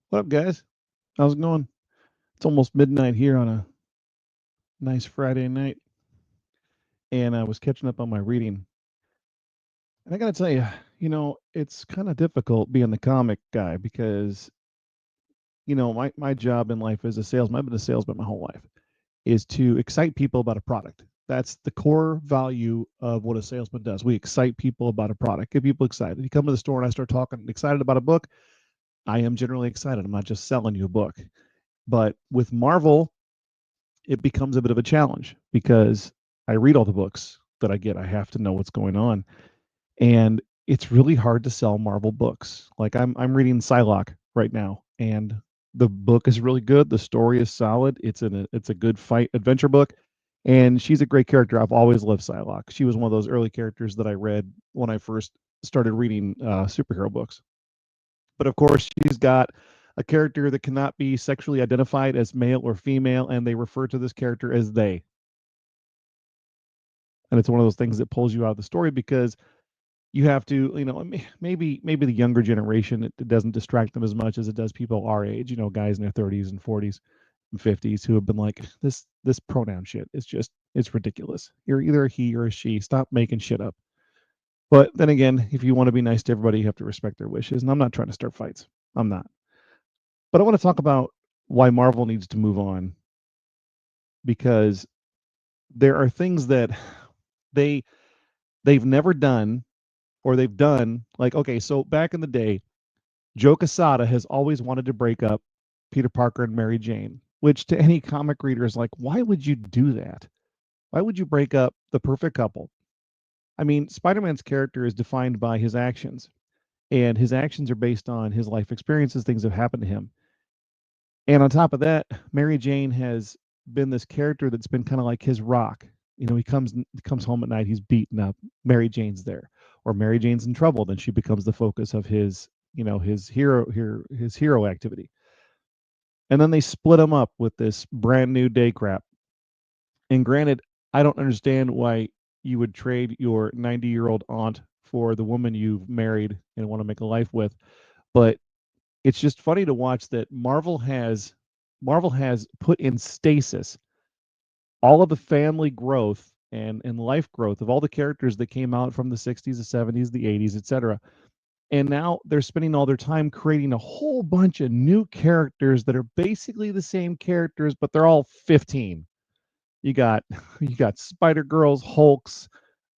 What up, guys? How's it going? It's almost midnight here on a nice Friday night, and I was catching up on my reading. And I gotta tell you, it's kind of difficult being the comic guy because, my job in life as a salesman, I've been a salesman my whole life, is to excite people about a product. That's the core value of what a salesman does. We excite people about a product, get people excited. You come to the store and I start talking excited about a book, I am generally excited. I'm not just selling you a book. But with Marvel, it becomes a bit of a challenge because I read all the books that I get. I have to know what's going on. And it's really hard to sell Marvel books. Like I'm reading Psylocke right now, and the book is really good. The story is solid. It's a good fight adventure book. And she's a great character. I've always loved Psylocke. She was one of those early characters that I read when I first started reading superhero books. But of course, she's got a character that cannot be sexually identified as male or female, and they refer to this character as they. And it's one of those things that pulls you out of the story because you have to, maybe the younger generation, it doesn't distract them as much as it does people our age, guys in their 30s and 40s and 50s who have been like, this pronoun shit is just, it's ridiculous. You're either a he or a she. Stop making shit up. But then again, if you want to be nice to everybody, you have to respect their wishes. And I'm not trying to start fights. I'm not. But I want to talk about why Marvel needs to move on because there are things that they they've never done, or they've done, like, okay, so back in the day, Joe Quesada has always wanted to break up Peter Parker and Mary Jane, which to any comic reader is like, why would you do that? Why would you break up the perfect couple? I mean, Spider-Man's character is defined by his actions, and his actions are based on his life experiences, things that have happened to him. And on top of that, Mary Jane has been this character that's been kind of like his rock. He comes home at night, he's beaten up. Mary Jane's there, or Mary Jane's in trouble, then she becomes the focus of his hero activity. And then they split him up with this brand new day crap. And granted, I don't understand why you would trade your 90-year-old aunt for the woman you've married and want to make a life with, but it's just funny to watch that Marvel has put in stasis all of the family growth and life growth of all the characters that came out from the 60s, the 70s, the 80s, etc. And now they're spending all their time creating a whole bunch of new characters that are basically the same characters, but they're all 15. You got you got Spider Girls, Hulks,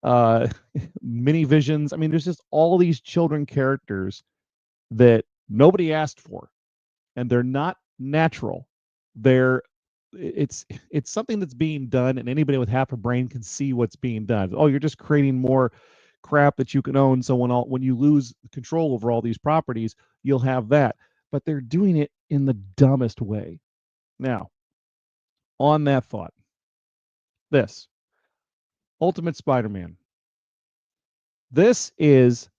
uh, Mini Visions. I mean, there's just all these children characters that nobody asked for, and they're not natural. They're it's something that's being done, and anybody with half a brain can see what's being done. Oh, you're just creating more crap that you can own. So when you lose control over all these properties, you'll have that. But they're doing it in the dumbest way. Now, on that thought, this Ultimate Spider-Man. This is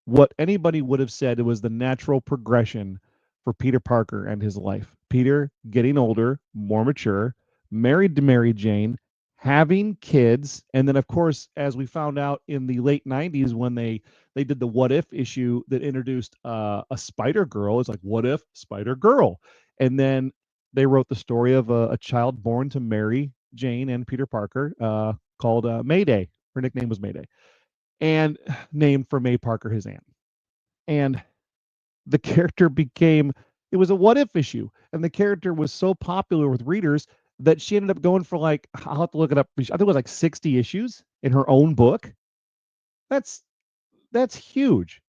what anybody would have said it was the natural progression for Peter Parker and his life. Peter getting older, more mature, married to Mary Jane, having kids, and then of course, as we found out in the late 90s when they did the What If issue that introduced a Spider Girl, it's like what if Spider Girl, and then they wrote the story of a child born to Mary Jane and Peter Parker called Mayday. Her nickname was Mayday, and named for May Parker, his aunt. And the character became, it was a what if issue, and the character was so popular with readers that she ended up going for, like, I'll have to look it up, I think it was like 60 issues in her own book. That's that's huge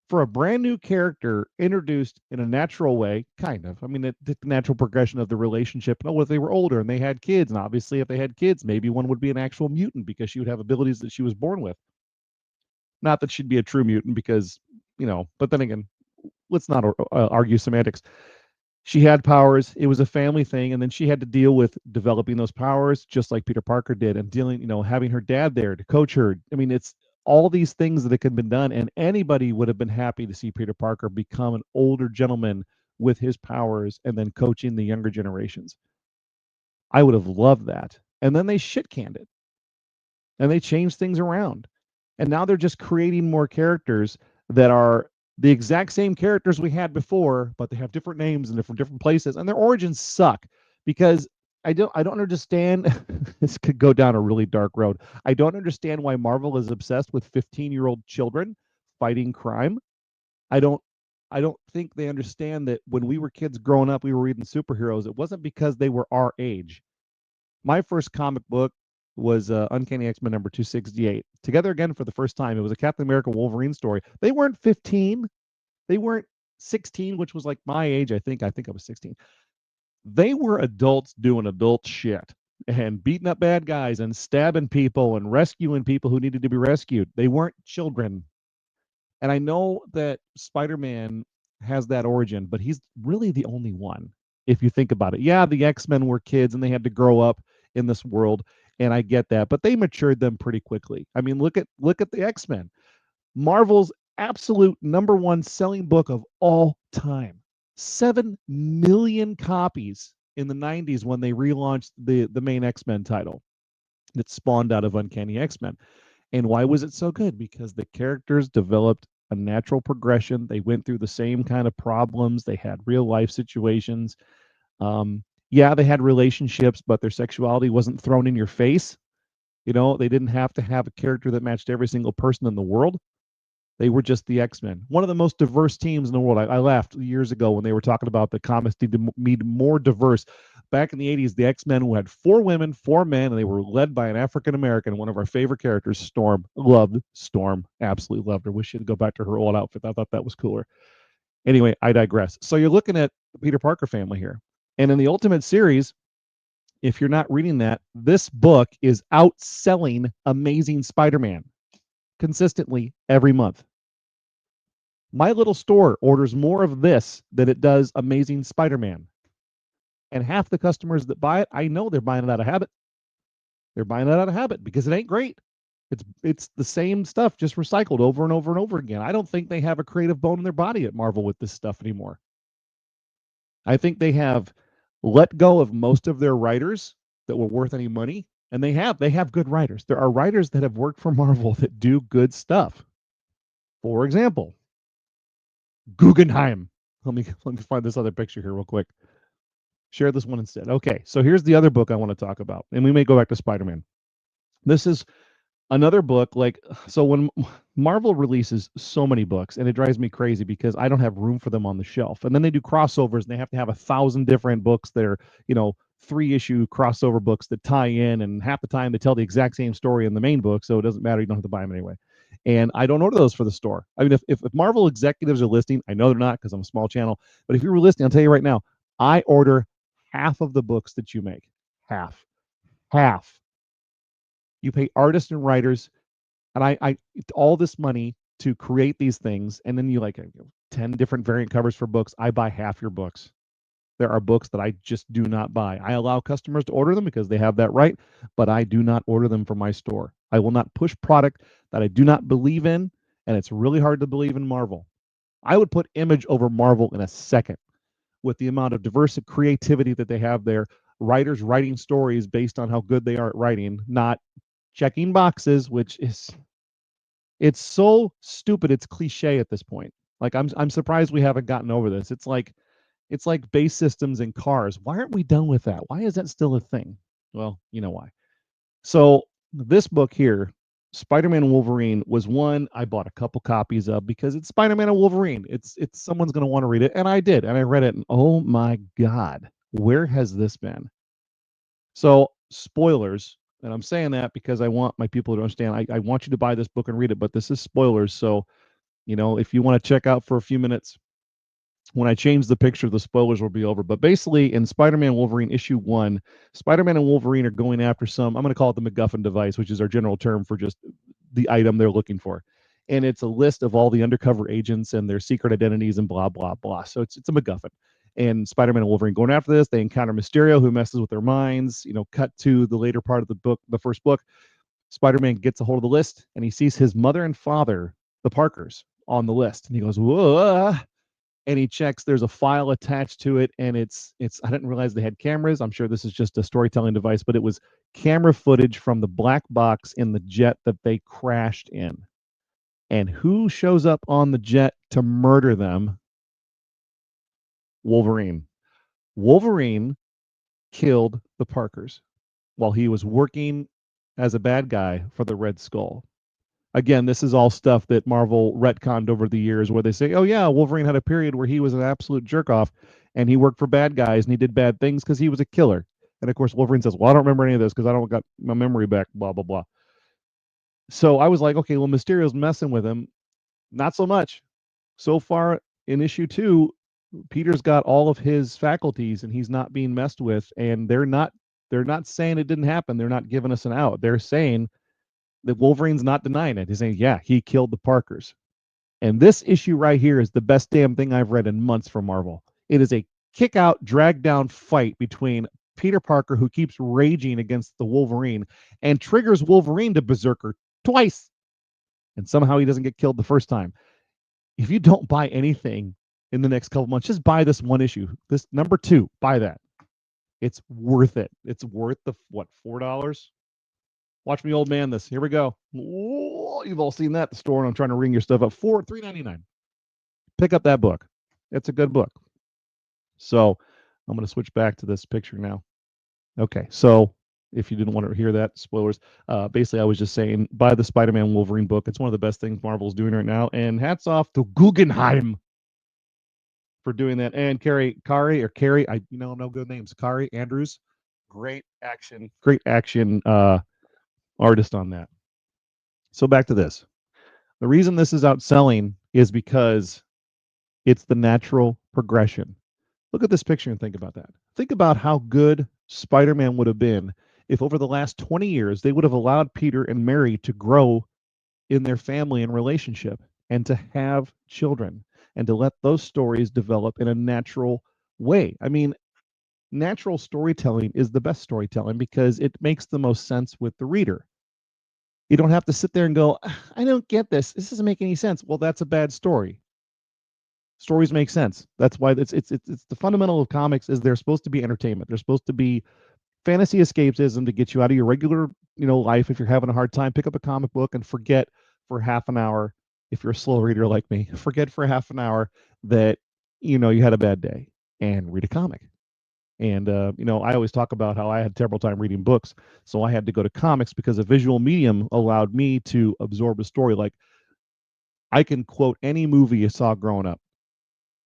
for a brand new character introduced in a natural way, kind of. I mean, the natural progression of the relationship. Oh, if they were older and they had kids, and obviously if they had kids, maybe one would be an actual mutant because she would have abilities that she was born with. Not that she'd be a true mutant because, but then again, let's not argue semantics. She had powers. It was a family thing, and then she had to deal with developing those powers, just like Peter Parker did, and dealing, having her dad there to coach her. I mean, it's all these things that could have been done, and anybody would have been happy to see Peter Parker become an older gentleman with his powers, and then coaching the younger generations. I would have loved that. And then they shit canned it, and they changed things around, and now they're just creating more characters that are. the exact same characters we had before, but they have different names and they're from different places, and their origins suck because I don't understand. This could go down a really dark road. I don't understand why Marvel is obsessed with 15-year-old children fighting crime. I don't I don't think they understand that when we were kids growing up, we were reading superheroes. It wasn't because they were our age. My first comic book was Uncanny X-Men number 268. Together again for the first time. It was a Captain America Wolverine story. They weren't 15. They weren't 16, which was like my age. I think I was 16. They were adults doing adult shit and beating up bad guys and stabbing people and rescuing people who needed to be rescued. They weren't children. And I know that Spider-Man has that origin, but he's really the only one if you think about it. Yeah, the X-Men were kids and they had to grow up in this world, and I get that, but they matured them pretty quickly. I mean, look at the X-Men. Marvel's absolute number one selling book of all time. 7 million copies in the 90s when they relaunched the main X-Men title that spawned out of Uncanny X-Men. And why was it so good? Because the characters developed a natural progression. They went through the same kind of problems. They had real life situations. Yeah, they had relationships, but their sexuality wasn't thrown in your face. They didn't have to have a character that matched every single person in the world. They were just the X-Men, one of the most diverse teams in the world. I laughed years ago when they were talking about the comics need to be more diverse. Back in the 80s, the X-Men had 4 women, 4 men, and they were led by an African American, one of our favorite characters, Storm. Loved Storm, absolutely loved her. Wish she'd go back to her old outfit. I thought that was cooler. Anyway, I digress. So you're looking at the Peter Parker family here. And in the Ultimate series, if you're not reading that, this book is outselling Amazing Spider-Man consistently every month. My little store orders more of this than it does Amazing Spider-Man. And half the customers that buy it, I know they're buying it out of habit. They're buying it out of habit because it ain't great. It's the same stuff just recycled over and over and over again. I don't think they have a creative bone in their body at Marvel with this stuff anymore. I think they have let go of most of their writers that were worth any money, and they have good writers. There are writers that have worked for Marvel that do good stuff. For example, Guggenheim. Let me find this other picture here real quick. Share this one instead. Okay, so here's the other book I want to talk about, and we may go back to Spider-Man. This is another book so when Marvel releases so many books, and it drives me crazy because I don't have room for them on the shelf, and then they do crossovers and they have to have 1,000 different books that are 3-issue crossover books that tie in, and half the time they tell the exact same story in the main book, so it doesn't matter, you don't have to buy them anyway. And I don't order those for the store. I mean, if Marvel executives are listening, I know they're not because I'm a small channel, but if you were listening, I'll tell you right now, I order half of the books that you make. Half. You pay artists and writers, and I all this money to create these things, and then you 10 different variant covers for books. I buy half your books. There are books that I just do not buy. I allow customers to order them because they have that right, but I do not order them from my store. I will not push product that I do not believe in, and it's really hard to believe in Marvel. I would put Image over Marvel in a second with the amount of diverse creativity that they have there. Writers writing stories based on how good they are at writing, not checking boxes, which is it's so stupid. It's cliche at this point. Like I'm surprised we haven't gotten over this. It's like base systems in cars. Why aren't we done with that? Why is that still a thing? Well, you know why. So this book here, Spider-Man and Wolverine, was one I bought a couple copies of because it's Spider-Man and Wolverine. It's someone's going to want to read it, and I did, and I read it, and oh my god, where has this been? So spoilers, and I'm saying that because I want my people to understand. I want you to buy this book and read it, but this is spoilers. So if you want to check out for a few minutes, when I change the picture, the spoilers will be over. But basically, in Spider-Man Wolverine issue 1, Spider-Man and Wolverine are going after I'm going to call it the MacGuffin device, which is our general term for just the item they're looking for. And it's a list of all the undercover agents and their secret identities and blah, blah, blah. So it's a MacGuffin. And Spider-Man and Wolverine going after this, they encounter Mysterio, who messes with their minds. Cut to the later part of the book, the first book. Spider-Man gets a hold of the list, and he sees his mother and father, the Parkers, on the list. And he goes, whoa. And he checks, there's a file attached to it, and it's I didn't realize they had cameras. I'm sure this is just a storytelling device, but it was camera footage from the black box in the jet that they crashed in. And who shows up on the jet to murder them? Wolverine. Wolverine killed the Parkers while he was working as a bad guy for the Red Skull. Again, this is all stuff that Marvel retconned over the years where they say, oh, yeah, Wolverine had a period where he was an absolute jerk off and he worked for bad guys and he did bad things because he was a killer. And of course, Wolverine says, well, I don't remember any of this because I don't got my memory back, blah, blah, blah. So I was like, okay, well, Mysterio's messing with him. Not so much. So far in issue 2, Peter's got all of his faculties and he's not being messed with. And they're not saying it didn't happen. They're not giving us an out. They're saying that Wolverine's not denying it. He's saying, yeah, he killed the Parkers. And this issue right here is the best damn thing I've read in months from Marvel. It is a kick out, drag down fight between Peter Parker, who keeps raging against the Wolverine and triggers Wolverine to berserker twice. And somehow he doesn't get killed the first time. If you don't buy anything in the next couple months, just buy this one issue. This number 2, buy that. It's worth it. It's worth the what, $4? Watch me old man this. Here we go. Oh, you've all seen that at the store, and I'm trying to ring your stuff up. $3.99. Pick up that book. It's a good book. So I'm going to switch back to this picture now. Okay, so if you didn't want to hear that, spoilers. Basically, I was just saying, buy the Spider-Man Wolverine book. It's one of the best things Marvel's doing right now, and hats off to Guggenheim for doing that. And Carrie, I no good names. Kari Andrews, great action artist on that. So back to this. The reason this is outselling is because it's the natural progression. Look at this picture and think about that. Think about how good Spider-Man would have been if over the last 20 years they would have allowed Peter and Mary to grow in their family and relationship and to have children and to let those stories develop in a natural way. I mean, natural storytelling is the best storytelling because it makes the most sense with the reader. You don't have to sit there and go, I don't get this. This doesn't make any sense. Well, that's a bad story. Stories make sense. That's why it's the fundamental of comics is they're supposed to be entertainment. They're supposed to be fantasy escapism to get you out of your regular, life. If you're having a hard time, pick up a comic book and forget for half an hour. If you're a slow reader like me, forget for half an hour that you had a bad day and read a comic. And I always talk about how I had a terrible time reading books, so I had to go to comics because a visual medium allowed me to absorb a story. Like I can quote any movie you saw growing up,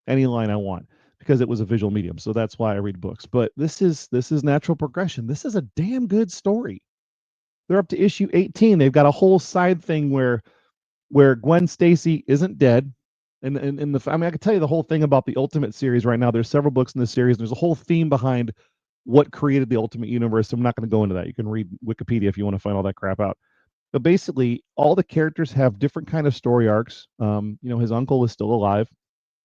any line I want, because it was a visual medium. So that's why I read books. But this is natural progression. This is a damn good story. They're up to issue 18. They've got a whole side thing where Gwen Stacy isn't dead. And I can tell you the whole thing about the Ultimate series right now. There's several books in this series. There's a whole theme behind what created the Ultimate Universe. So I'm not going to go into that. You can read Wikipedia if you want to find all that crap out. But basically, all the characters have different kind of story arcs. His uncle is still alive.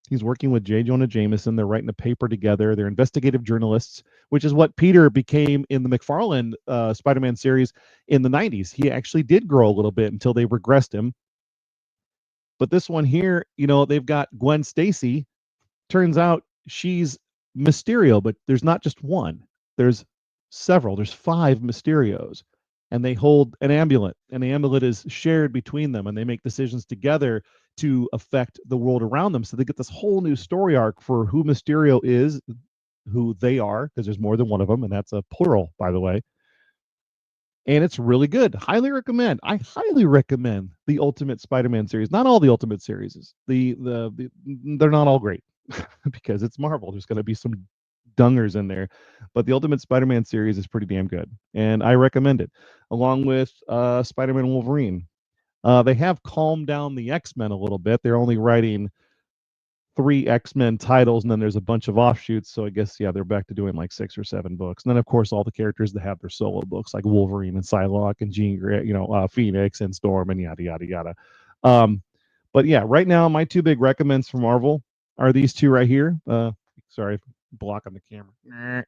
He's working with J. Jonah Jameson. They're writing a paper together. They're investigative journalists, which is what Peter became in the McFarlane Spider-Man series in the 90s. He actually did grow a little bit until they regressed him. But this one here, they've got Gwen Stacy. Turns out she's Mysterio, but there's not just one. There's several. There's 5 Mysterios. And they hold an amulet, and the amulet is shared between them, and they make decisions together to affect the world around them. So they get this whole new story arc for who Mysterio is, who they are, because there's more than one of them, and that's a plural, by the way. And it's really good. Highly recommend. I highly recommend the Ultimate Spider-Man series. Not all the Ultimate series. They're not all great because it's Marvel. There's going to be some dungers in there, but the Ultimate Spider-Man series is pretty damn good, and I recommend it. Along with Spider-Man Wolverine. They have calmed down the X-Men a little bit. They're only writing 3 X-Men titles, and then there's a bunch of offshoots. So I guess they're back to doing like 6 or 7 books. And then of course all the characters that have their solo books, like Wolverine and Psylocke and Jean Grey, Phoenix and Storm and yada yada yada. But yeah, right now my 2 big recommends for Marvel are these 2 right here. Sorry, blocking the camera.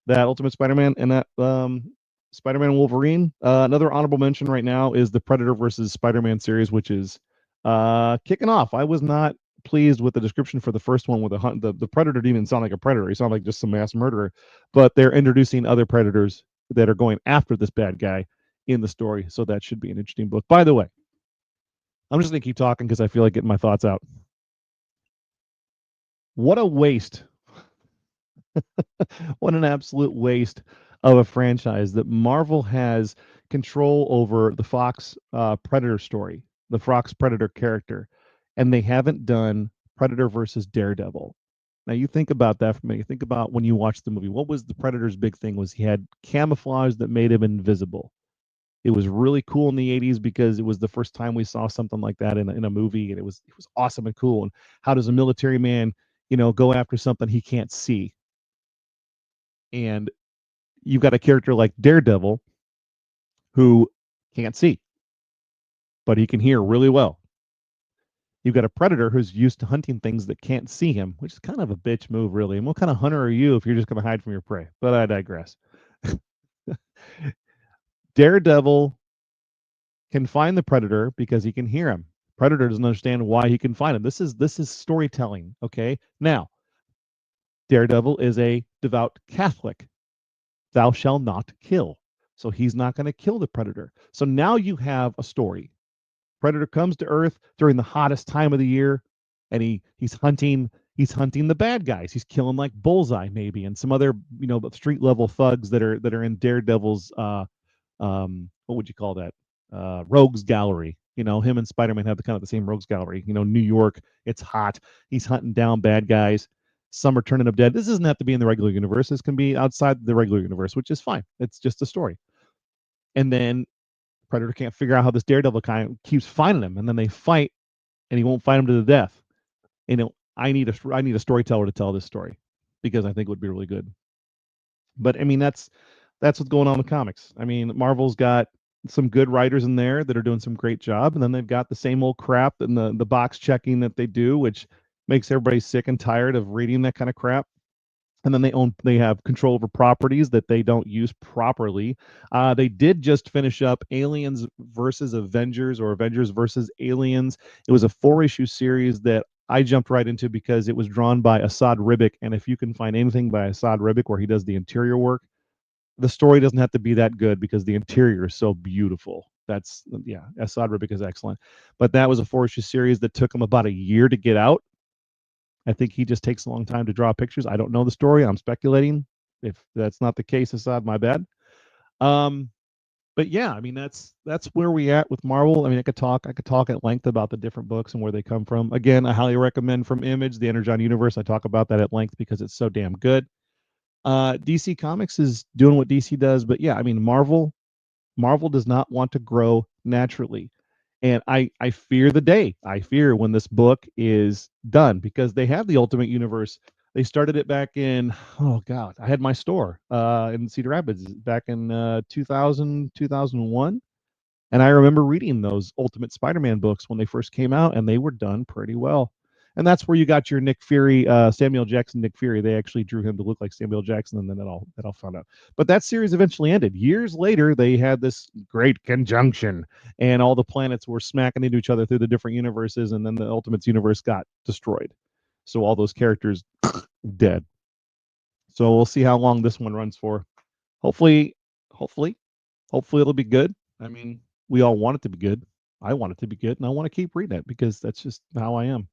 That Ultimate Spider-Man and that Spider-Man and Wolverine. Another honorable mention right now is the Predator versus Spider-Man series, which is kicking off. I was not pleased with the description for the first one with the Predator didn't even sound like a predator. He sounded like just some mass murderer. But they're introducing other predators that are going after this bad guy in the story. So that should be an interesting book. By the way, I'm just gonna keep talking because I feel like getting my thoughts out. What a waste. What an absolute waste of a franchise that Marvel has control over the Fox Predator story, the Fox Predator character, and they haven't done Predator versus Daredevil. Now you think about that for me. Think about when you watch the movie. What was the Predator's big thing? Was he had camouflage that made him invisible. It was really cool in the 80s because it was the first time we saw something like that in a movie, and it was awesome and cool. And how does a military man, go after something he can't see? And you've got a character like Daredevil who can't see, but he can hear really well. You've got a predator who's used to hunting things that can't see him, which is kind of a bitch move, really. And what kind of hunter are you if you're just going to hide from your prey? But I digress. Daredevil can find the predator because he can hear him. Predator doesn't understand why he can find him. This is storytelling. Okay. Now, Daredevil is a devout Catholic. Thou shalt not kill. So he's not going to kill the predator. So now you have a story. Predator comes to Earth during the hottest time of the year, and he's hunting the bad guys. He's killing like Bullseye maybe, and some other street level thugs that are in Daredevil's what would you call that, rogues gallery. Him and Spider-Man have the kind of the same rogues gallery. New York, it's hot. He's hunting down bad guys. Some are turning up dead. This doesn't have to be in the regular universe. This can be outside the regular universe, which is fine. It's just a story. And then Predator can't figure out how this Daredevil kind of keeps finding him, and then they fight, and he won't fight him to the death. I need a storyteller to tell this story because I think it would be really good. But I mean, that's what's going on with comics. I mean, Marvel's got some good writers in there that are doing some great job, and then they've got the same old crap and the box checking that they do, which makes everybody sick and tired of reading that kind of crap. And then they have control over properties that they don't use properly. They did just finish up Aliens versus Avengers, or Avengers versus Aliens. It was a 4-issue series that I jumped right into because it was drawn by Assad Ribic, and if you can find anything by Assad Ribic where he does the interior work, the story doesn't have to be that good because the interior is so beautiful. That's, yeah, Assad Ribic is excellent. But that was a 4-issue series that took him about a year to get out. I think he just takes a long time to draw pictures. I don't know the story. I'm speculating. If that's not the case, Assad, my bad. Um, but yeah, I mean that's where we at with Marvel. I mean, I could talk at length about the different books and where they come from. Again, I highly recommend From Image, the Energon Universe. I talk about that at length because it's so damn good. DC Comics is doing what DC does, but yeah, I mean Marvel does not want to grow naturally. And I fear the day. I fear when this book is done because they have the Ultimate Universe. They started it back in, oh God, I had my store in Cedar Rapids back in 2000, 2001. And I remember reading those Ultimate Spider-Man books when they first came out, and they were done pretty well. And that's where you got your Nick Fury, Samuel Jackson, Nick Fury. They actually drew him to look like Samuel Jackson, and then that all found out. But that series eventually ended. Years later, they had this great conjunction, and all the planets were smacking into each other through the different universes, and then the Ultimates universe got destroyed. So all those characters dead. So we'll see how long this one runs for. Hopefully, hopefully, hopefully it'll be good. I mean, we all want it to be good. I want it to be good, and I want to keep reading it because that's just how I am.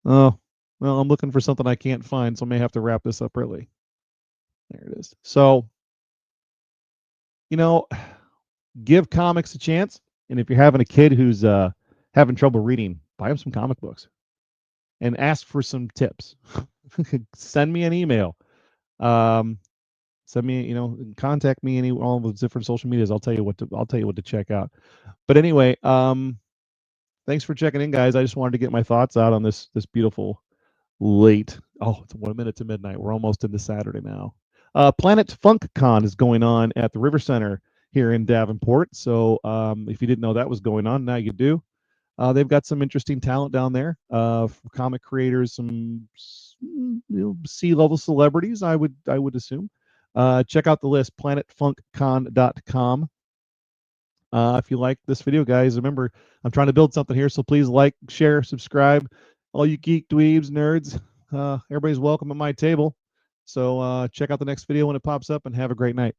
Oh, well, I'm looking for something I can't find, so I may have to wrap this up early. There it is. So, you know, give comics a chance, and if you're having a kid who's having trouble reading, buy him some comic books and ask for some tips. Send me an email. Um, Send me, contact me any all the different social medias. I'll tell you what to check out. But anyway, thanks for checking in, guys. I just wanted to get my thoughts out on this beautiful late. Oh, it's 1 minute to midnight. We're almost into Saturday now. Planet Funk Con is going on at the River Center here in Davenport. So if you didn't know that was going on, now you do. They've got some interesting talent down there, for comic creators, some C-level celebrities, I would assume. Check out the list, planetfunkcon.com. If you like this video, guys, remember I'm trying to build something here, so please like, share, subscribe. All you geek dweebs, nerds, everybody's welcome at my table. So check out the next video when it pops up, and have a great night.